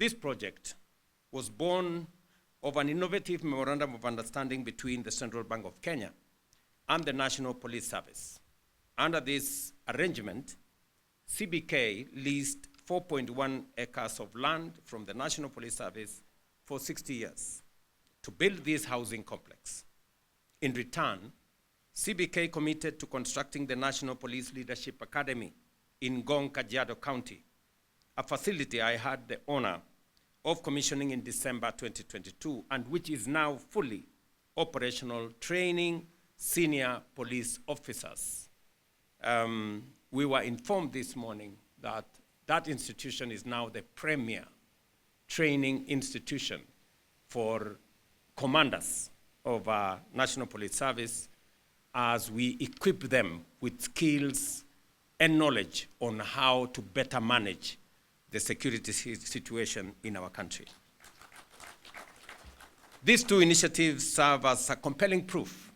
This project was born of an innovative memorandum of understanding between the Central Bank of Kenya and the National Police Service. Under this arrangement, CBK leased 4.1 acres of land from the National Police Service for 60 years to build this housing complex. In return, CBK committed to constructing the National Police Leadership Academy in Gov't, Kajiado County, a facility I had the honor of commissioning in December 2022, and which is now fully operational, training senior police officers. We were informed this morning that that institution is now the premier training institution for commanders of our National Police Service, as we equip them with skills and knowledge on how to better manage the security situation in our country. These two initiatives serve as a compelling proof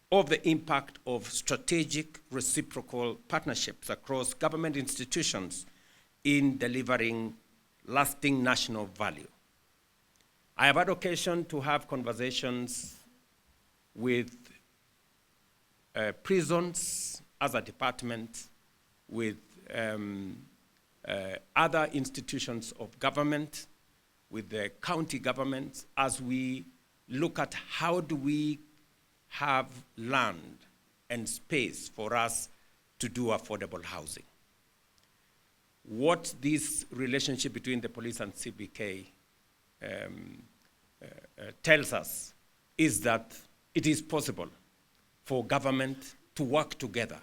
of the impact of strategic reciprocal partnerships across government institutions in delivering lasting national value. I have had occasion to have conversations with prisons as a department, with other institutions of government, with the county government, as we look at how do we have land and space for us to do affordable housing. What this relationship between the police and CBK tells us is that it is possible for government to work together,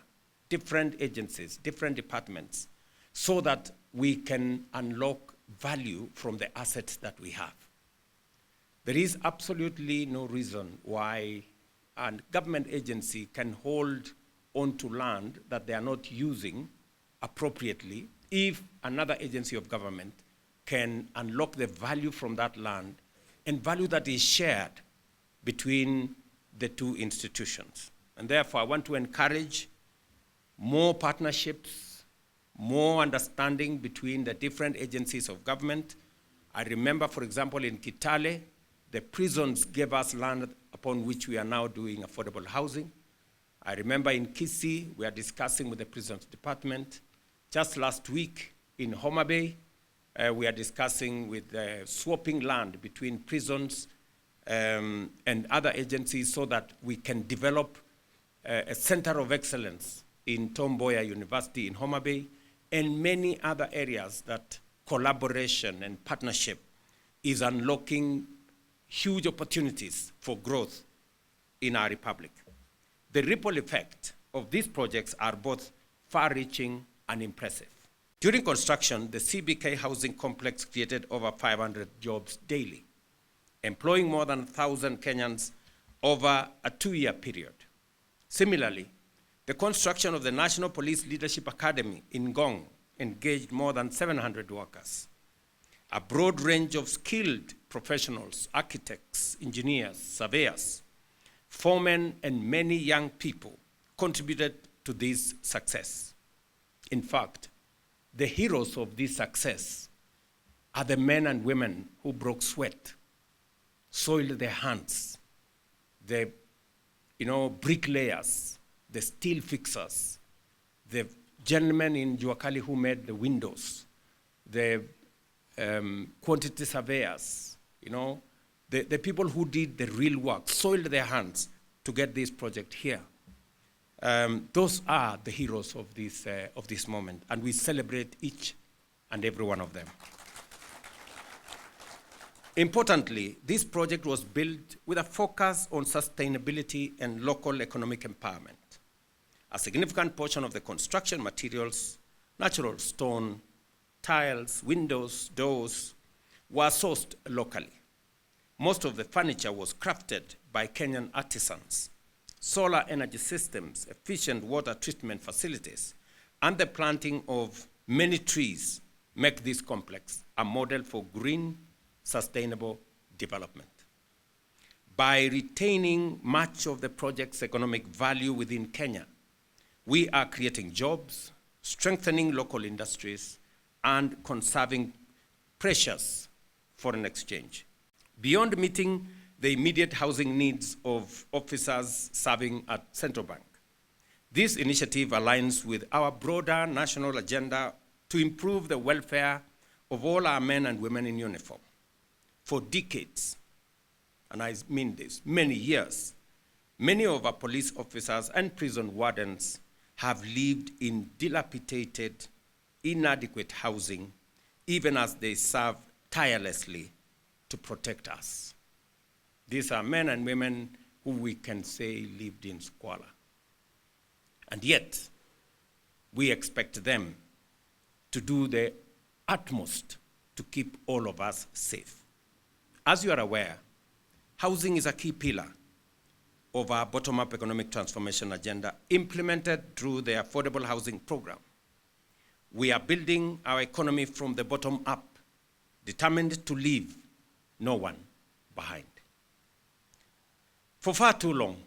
different agencies, different departments, so that we can unlock value from the assets that we have. There is absolutely no reason why a government agency can hold onto land that they are not using appropriately if another agency of government can unlock the value from that land, and value that is shared between the two institutions. And therefore, I want to encourage more partnerships, more understanding between the different agencies of government. I remember, for example, in Kitale, the prisons gave us land upon which we are now doing affordable housing. I remember in Kisii, we are discussing with the prisons department. Just last week in Homa Bay, we are discussing with swapping land between prisons and other agencies so that we can develop a center of excellence in Tom Mboya University in Homa Bay, and many other areas that collaboration and partnership is unlocking huge opportunities for growth in our republic. The ripple effect of these projects are both far-reaching and impressive. During construction, the CBK housing complex created over 500 jobs daily, employing more than 1,000 Kenyans over a 2-year period. Similarly, the construction of the National Police Leadership Academy in Gov't engaged more than 700 workers. A broad range of skilled professionals, architects, engineers, surveyors, foremen, and many young people contributed to this success. In fact, the heroes of this success are the men and women who broke sweat, soiled their hands, the bricklayers, the steel fixers, the gentlemen in Juakali who made the windows, the quantity surveyors, the people who did the real work, soiled their hands to get this project here. Those are the heroes of this moment, and we celebrate each and every one of them. Importantly, this project was built with a focus on sustainability and local economic empowerment. A significant portion of the construction materials, natural stone, tiles, windows, doors, were sourced locally. Most of the furniture was crafted by Kenyan artisans. Solar energy systems, efficient water treatment facilities, and the planting of many trees make this complex a model for green, sustainable development. By retaining much of the project's economic value within Kenya, we are creating jobs, strengthening local industries, and conserving precious foreign exchange. Beyond meeting the immediate housing needs of officers serving at Central Bank, this initiative aligns with our broader national agenda to improve the welfare of all our men and women in uniform. For decades, and I mean this, many years, many of our police officers and prison wardens have lived in dilapidated, inadequate housing, even as they serve tirelessly to protect us. These are men and women who we can say lived in squalor. And yet, we expect them to do the utmost to keep all of us safe. As you are aware, housing is a key pillar of our bottom-up economic transformation agenda implemented through the Affordable Housing Program. We are building our economy from the bottom up, determined to leave no one behind. For far too long,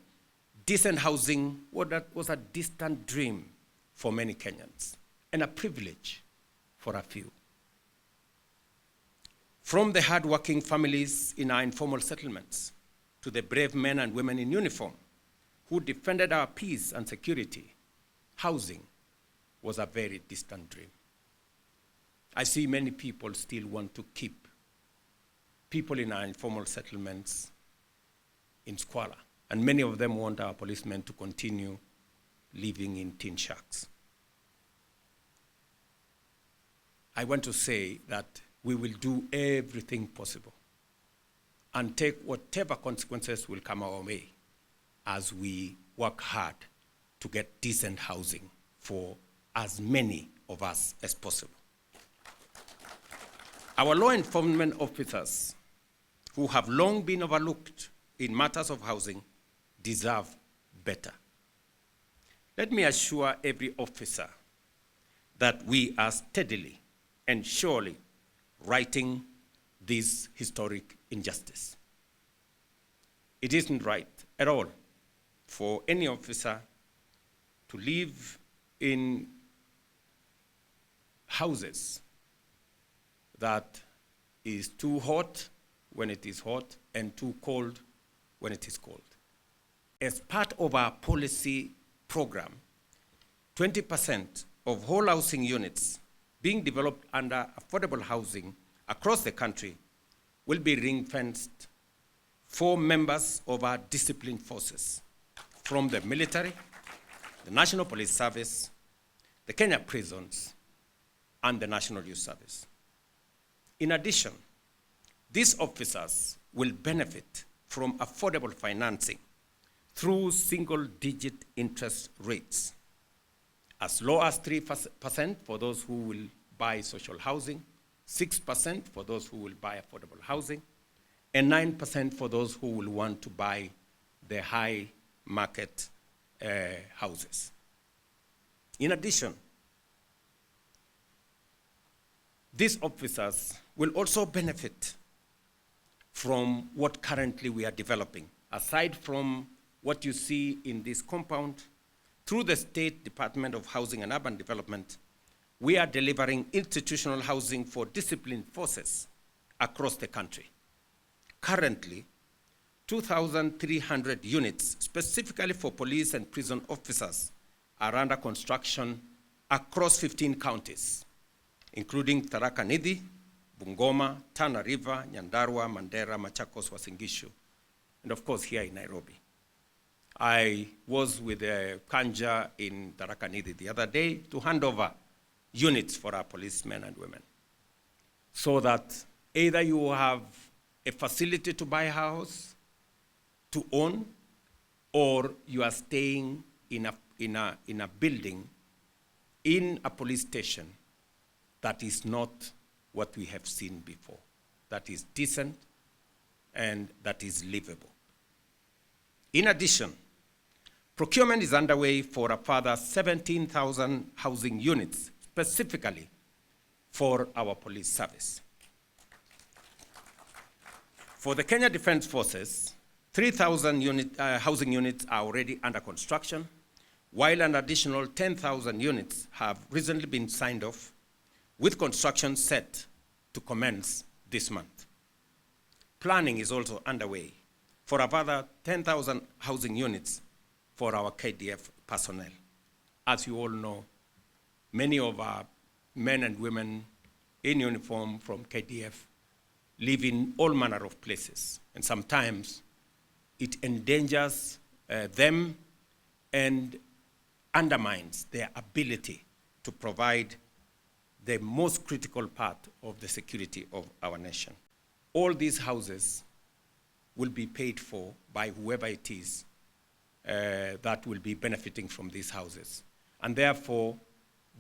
decent housing was a distant dream for many Kenyans and a privilege for a few. From the hardworking families in our informal settlements to the brave men and women in uniform who defended our peace and security, housing was a very distant dream. I see many people still want to keep people in our informal settlements in squalor, and many of them want our policemen to continue living in tin shacks. I want to say that we will do everything possible and take whatever consequences will come our way as we work hard to get decent housing for as many of us as possible. Our law enforcement officers, who have long been overlooked in matters of housing, deserve better. Let me assure every officer that we are steadily and surely righting this historic injustice. It isn't right at all for any officer to live in houses that is too hot when it is hot and too cold when it is cold. As part of our policy program, 20% of whole housing units being developed under affordable housing across the country will be ring-fenced for members of our disciplined forces from the military, the National Police Service, the Kenya prisons, and the National Youth Service. In addition, these officers will benefit from affordable financing through single-digit interest rates, as low as 3% for those who will buy social housing, 6% for those who will buy affordable housing, and 9% for those who will want to buy the high market houses. In addition, these officers will also benefit from what currently we are developing. Aside from what you see in this compound, through the State Department of Housing and Urban Development, we are delivering institutional housing for disciplined forces across the country. Currently, 2,300 units, specifically for police and prison officers, are under construction across 15 counties, including Tharaka Nithi, Bungoma, Tana River, Nyandarua, Mandera, Machakos, Uasin Gishu, and of course here in Nairobi. I was with Kanja in Tharaka Nithi the other day to hand over units for our policemen and women, so that either you have a facility to buy a house, to own, or you are staying in a building, in a police station that is not what we have seen before, that is decent and that is livable. In addition, procurement is underway for a further 17,000 housing units, specifically for our police service. For the Kenya Defense Forces, 3,000 housing units are already under construction, while an additional 10,000 units have recently been signed off, with construction set to commence this month. planning is also underway for a further 10,000 housing units for our KDF personnel. As you all know, many of our men and women in uniform from KDF live in all manner of places, and sometimes it endangers them and undermines their ability to provide the most critical part of the security of our nation. All these houses will be paid for by whoever it is that will be benefiting from these houses. And therefore,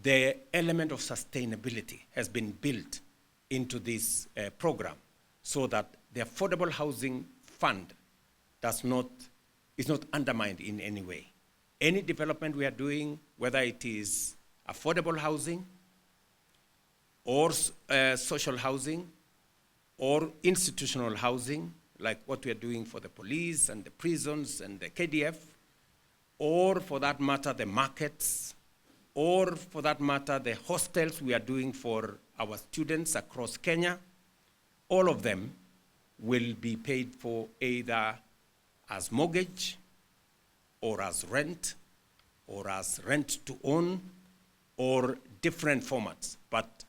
the element of sustainability has been built into this program so that the affordable housing fund is not undermined in any way. Any development we are doing, whether it is affordable housing or social housing or institutional housing, like what we are doing for the police and the prisons and the KDF, or for that matter, the markets, or for that matter, the hostels we are doing for our students across Kenya, all of them will be paid for either as mortgage or as rent to own, or different formats. But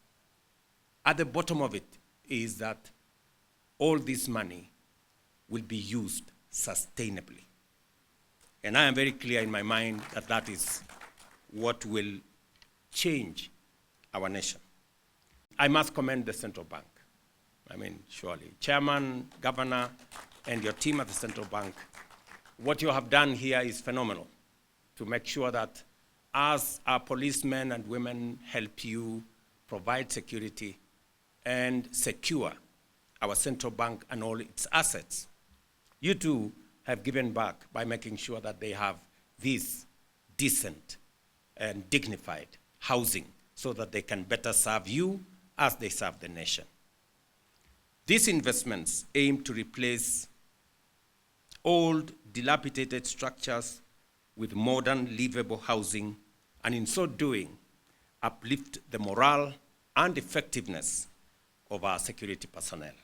at the bottom of it is that all this money will be used sustainably. And I am very clear in my mind that that is what will change our nation. I must commend the central bank. I mean, surely, Chairman, Governor, and your team at the central bank, what you have done here is phenomenal to make sure that as our policemen and women help you provide security and secure our central bank and all its assets, you too have given back by making sure that they have this decent and dignified housing so that they can better serve you as they serve the nation. These investments aim to replace old, dilapidated structures with modern, livable housing, and in so doing, uplift the morale and effectiveness of our security personnel.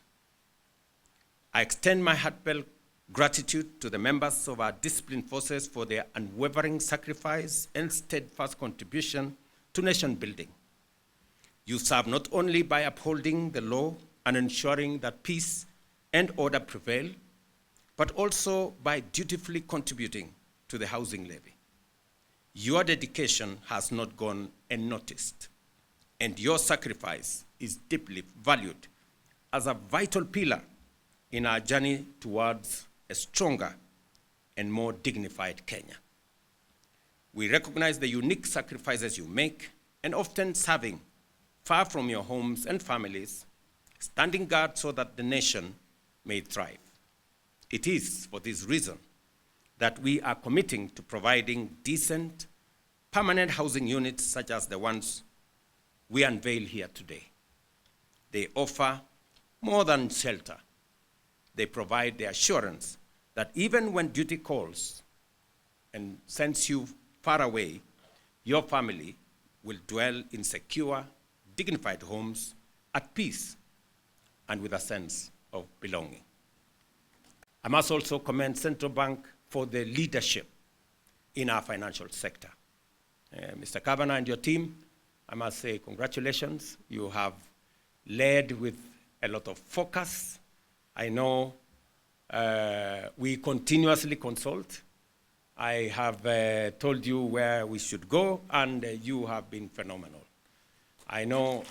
I extend my heartfelt gratitude to the members of our disciplined forces for their unwavering sacrifice and steadfast contribution to nation building. You serve not only by upholding the law and ensuring that peace and order prevail, but also by dutifully contributing to the housing levy. Your dedication has not gone unnoticed, and your sacrifice is deeply valued as a vital pillar in our journey towards a stronger and more dignified Kenya. We recognize the unique sacrifices you make, and often serving far from your homes and families, standing guard so that the nation may thrive. It is for this reason that we are committing to providing decent, permanent housing units such as the ones we unveil here today. They offer more than shelter. They provide the assurance that even when duty calls and sends you far away, your family will dwell in secure, dignified homes at peace and with a sense of belonging. I must also commend Central Bank for the leadership in our financial sector. Mr. Governor and your team, I must say congratulations. You have led with a lot of focus. I know we continuously consult. I have told you where we should go, and you have been phenomenal. I know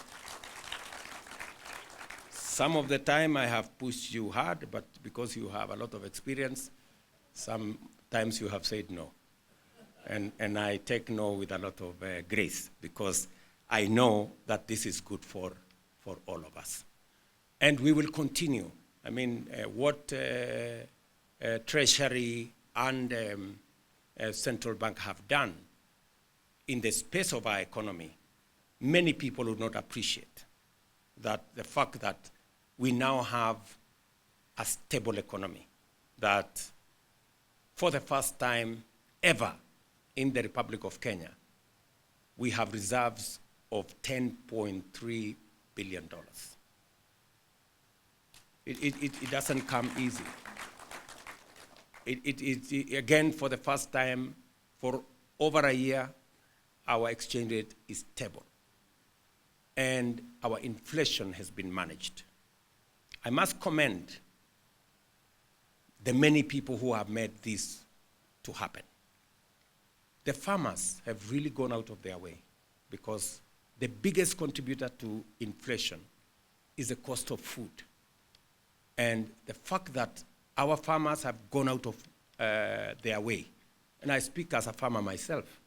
some of the time I have pushed you hard, but because you have a lot of experience, sometimes you have said no. And I take no with a lot of grace, because I know that this is good for all of us. And we will continue. I mean, what Treasury and Central Bank have done in the space of our economy, many people would not appreciate that the fact that we now have a stable economy, that for the first time ever in the Republic of Kenya, we have reserves of $10.3 billion. It doesn't come easy. Again, for the first time, for over a year, our exchange rate is stable. And our inflation has been managed. I must commend the many people who have made this to happen. The farmers have really gone out of their way because the biggest contributor to inflation is the cost of food. And the fact that our farmers have gone out of their way, and I speak as a farmer myself,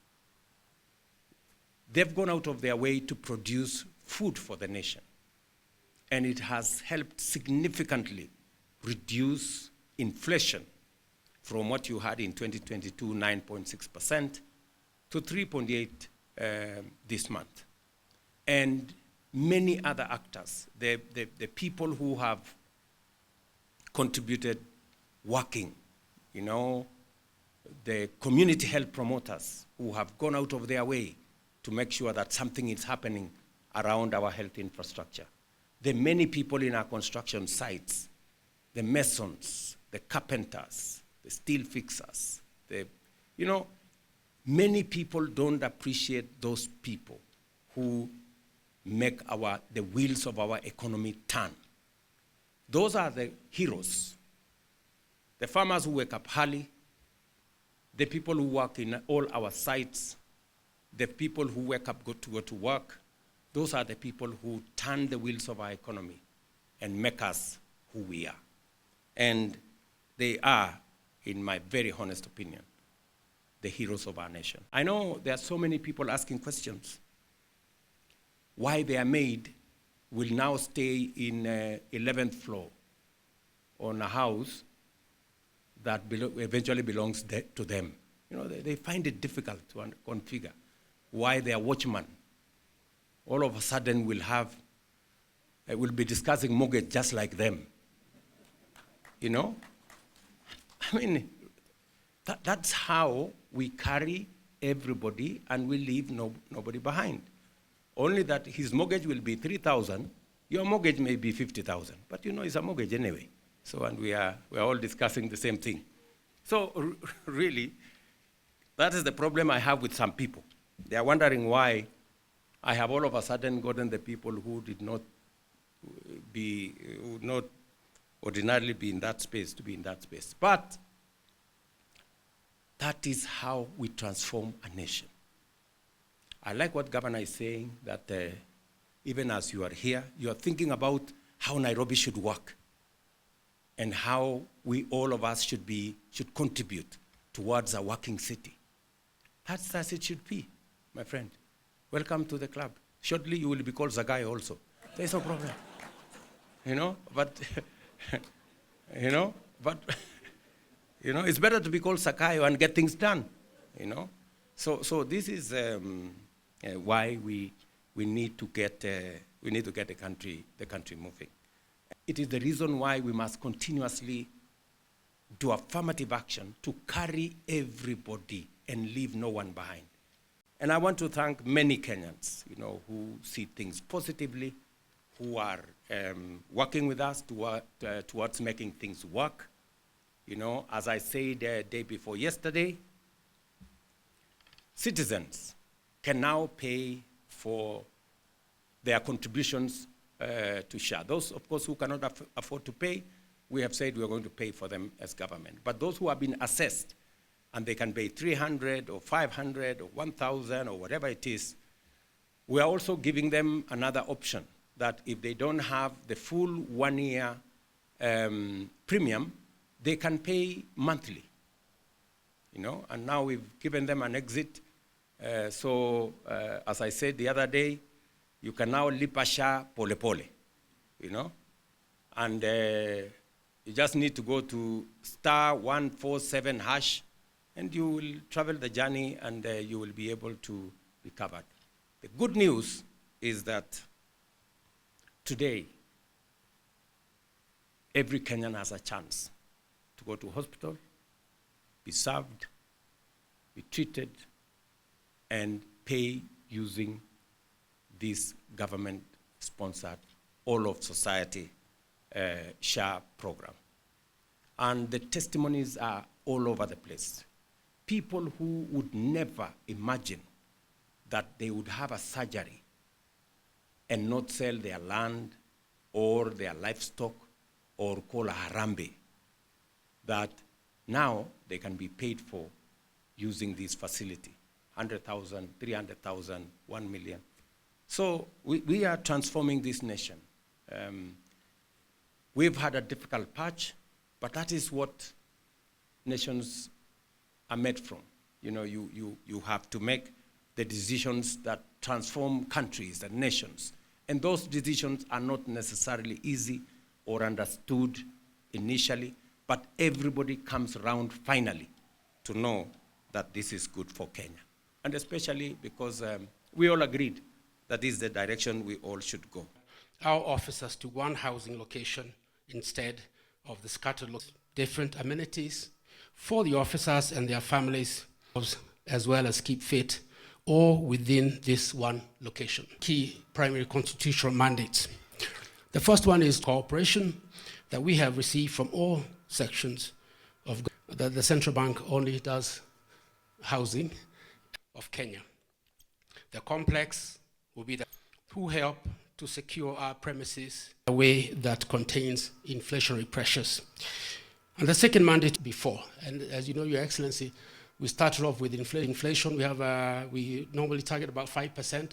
they've gone out of their way to produce food for the nation. And it has helped significantly reduce inflation from what you had in 2022, 9.6%, to 3.8 this month. And many other actors, the people who have contributed working, the community health promoters who have gone out of their way to make sure that something is happening around our health infrastructure. The many people in our construction sites, the masons, the carpenters, the steel fixers, many people don't appreciate those people who make the wheels of our economy turn. Those are the heroes. The farmers who wake up early, the people who work in all our sites, the people who wake up to go to work, those are the people who turn the wheels of our economy and make us who we are. And they are, in my very honest opinion, the heroes of our nation. I know there are so many people asking questions. Why their maid will now stay in 11th floor on a house that eventually belongs to them. They find it difficult to configure why their watchman all of a sudden will be discussing mortgage just like them. That's how we carry everybody and we leave nobody behind. Only that his mortgage will be 3,000, your mortgage may be 50,000, but it's a mortgage anyway. So, and we are all discussing the same thing. So really, that is the problem I have with some people. They are wondering why I have all of a sudden gotten the people who would not ordinarily be in that space to be in that space. But that is how we transform a nation. I like what Governor is saying, that even as you are here, you are thinking about how Nairobi should work and how all of us should contribute towards a working city. That's as it should be, my friend. Welcome to the club. Shortly you will be called Zagai also. There's no problem. It's better to be called Sakayo and get things done, So this is why we need to get the country moving. It is the reason why we must continuously do affirmative action to carry everybody and leave no one behind. And I want to thank many Kenyans, who see things positively, who are working with us towards making things work. As I said the day before yesterday, citizens can now pay for their contributions to share. Those, of course, who cannot afford to pay, we have said we are going to pay for them as government. But those who have been assessed and they can pay 300 or 500 or 1,000 or whatever it is, we are also giving them another option, that if they don't have the full 1 year premium, they can pay monthly. And now we've given them an exit. So as I said the other day, you can now lipasha pole pole, and you just need to go to *147# and you will travel the journey and you will be able to be covered. The good news is that today, every Kenyan has a chance to go to hospital, be served, be treated, and pay using this government-sponsored, all of society SHA program. And the testimonies are all over the place. People who would never imagine that they would have a surgery and not sell their land or their livestock or call a harambe, that now they can be paid for using this facility, 100,000, 300,000, 1 million. So we are transforming this nation. We've had a difficult patch, but that is what nations are made from. You know, you have to make the decisions that transform countries and nations. And those decisions are not necessarily easy or understood initially, but everybody comes around finally to know that this is good for Kenya. And especially because we all agreed that this is the direction we all should go. Our officers to one housing location instead of the scattered different amenities for the officers and their families, as well as keep fit, all within this one location. Key primary constitutional mandates. The first one is cooperation that we have received from all sections of that the central bank only does housing of Kenya. The complex will be the who help to secure our premises in a way that contains inflationary pressures. And the second mandate before, and as you know, Your Excellency, we started off with inflation. We normally target about 5%.